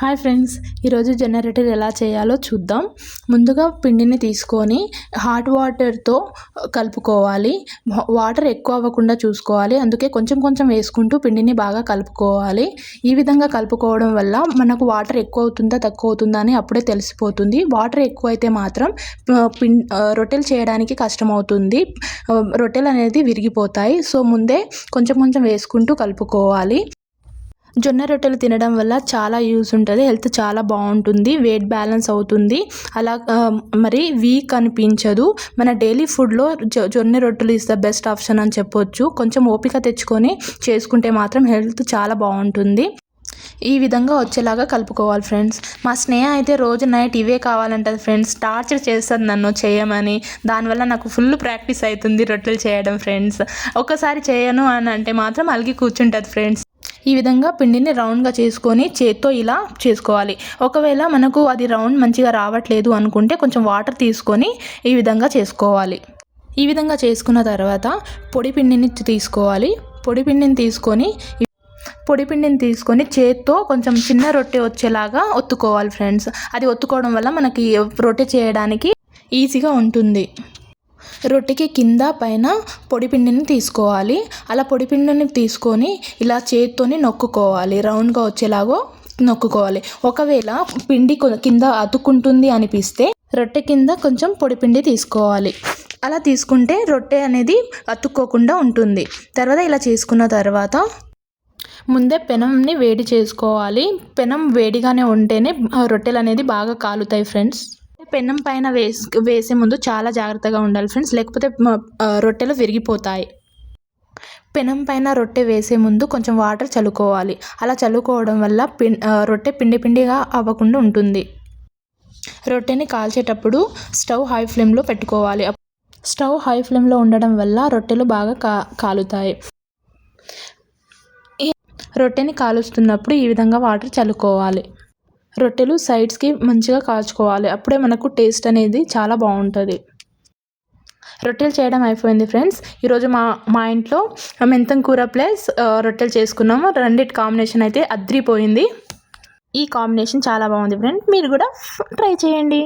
Hi friends, ఈరోజు జొన్న రొట్టెలు ఎలా చేయాలో చూద్దాం. ముందుగా పిండిని తీసుకొని హాట్ వాటర్తో కలుపుకోవాలి. వాటర్ ఎక్కువ అవ్వకుండా చూసుకోవాలి. అందుకే కొంచెం కొంచెం వేసుకుంటూ పిండిని బాగా కలుపుకోవాలి. ఈ విధంగా కలుపుకోవడం వల్ల మనకు వాటర్ ఎక్కువ అవుతుందా తక్కువ అవుతుందా అని అప్పుడే తెలిసిపోతుంది. వాటర్ ఎక్కువ అయితే మాత్రం రొట్టెలు చేయడానికి కష్టమవుతుంది. రొట్టెలు అనేది విరిగిపోతాయి. సో ముందే కొంచెం కొంచెం వేసుకుంటూ కలుపుకోవాలి. జొన్న రొట్టెలు తినడం వల్ల చాలా యూస్ ఉంటుంది. హెల్త్ చాలా బాగుంటుంది. వెయిట్ బ్యాలెన్స్ అవుతుంది. అలా మరి వీక్ అనిపించదు. మన డైలీ ఫుడ్లో జొన్న రొట్టెలు ఇస్ ద బెస్ట్ ఆప్షన్ అని చెప్పొచ్చు. కొంచెం ఓపిక తెచ్చుకొని చేసుకుంటే మాత్రం హెల్త్ చాలా బాగుంటుంది. ఈ విధంగా వచ్చేలాగా కలుపుకోవాలి ఫ్రెండ్స్. మా స్నేహ అయితే రోజు నైట్ ఇవే కావాలంటది ఫ్రెండ్స్. టార్చర్ చేస్తుంది నన్ను చేయమని. దానివల్ల నాకు ఫుల్ ప్రాక్టీస్ అవుతుంది రొట్టెలు చేయడం ఫ్రెండ్స్. ఒకసారి చేయను అని అంటే మాత్రం అలిగి కూర్చుంటుంది ఫ్రెండ్స్. ఈ విధంగా పిండిని రౌండ్గా చేసుకొని చేత్తో ఇలా చేసుకోవాలి. ఒకవేళ మనకు అది రౌండ్ మంచిగా రావట్లేదు అనుకుంటే కొంచెం వాటర్ తీసుకొని ఈ విధంగా చేసుకోవాలి. ఈ విధంగా చేసుకున్న తర్వాత పొడి పిండిని తీసుకొని చేత్తో కొంచెం చిన్న రొట్టె వచ్చేలాగా ఒత్తుకోవాలి ఫ్రెండ్స్. అది ఒత్తుకోవడం వల్ల మనకి రొట్టె చేయడానికి ఈజీగా ఉంటుంది. రొట్టెకి కింద పైన పొడిపిండిని తీసుకోవాలి. అలా పొడిపిండిని తీసుకొని ఇలా చేత్తోని నొక్కుకోవాలి. రౌండ్గా వచ్చేలాగో నొక్కుకోవాలి. ఒకవేళ పిండి కింద అతుక్కుంటుంది అనిపిస్తే రొట్టె కింద కొంచెం పొడిపిండి తీసుకోవాలి. అలా తీసుకుంటే రొట్టె అనేది అతుక్కోకుండా ఉంటుంది. తర్వాత ఇలా చేసుకున్న తర్వాత ముందే పెనంని వేడి చేసుకోవాలి. పెనం వేడిగానే ఉంటేనే రొట్టెలు అనేది బాగా కాలుతాయి ఫ్రెండ్స్. పెనం పైన వేసే ముందు చాలా జాగ్రత్తగా ఉండాలి ఫ్రెండ్స్, లేకపోతే రొట్టెలు విరిగిపోతాయి. పెనం పైన రొట్టె వేసే ముందు కొంచెం వాటర్ చల్లుకోవాలి. అలా చల్లుకోవడం వల్ల రొట్టె పిండిగా అవ్వకుండా ఉంటుంది. రొట్టెని కాల్చేటప్పుడు స్టవ్ హై ఫ్లేమ్లో పెట్టుకోవాలి. స్టవ్ హై ఫ్లేమ్లో ఉండడం వల్ల రొట్టెలు బాగా కాలుతాయి. రొట్టెని కాలుస్తున్నప్పుడు ఈ విధంగా వాటర్ చల్లుకోవాలి. రొట్టెలు సైడ్స్కి మంచిగా కాల్చుకోవాలి. అప్పుడే మనకు టేస్ట్ అనేది చాలా బాగుంటుంది. రొట్టెలు చేయడం అయిపోయింది ఫ్రెండ్స్. ఈరోజు మా ఇంట్లో మెంతం కూర ప్లస్ రొట్టెలు చేసుకున్నాము. రెండిటి కాంబినేషన్ అయితే అద్రిపోయింది. ఈ కాంబినేషన్ చాలా బాగుంది ఫ్రెండ్స్. మీరు కూడా ట్రై చేయండి.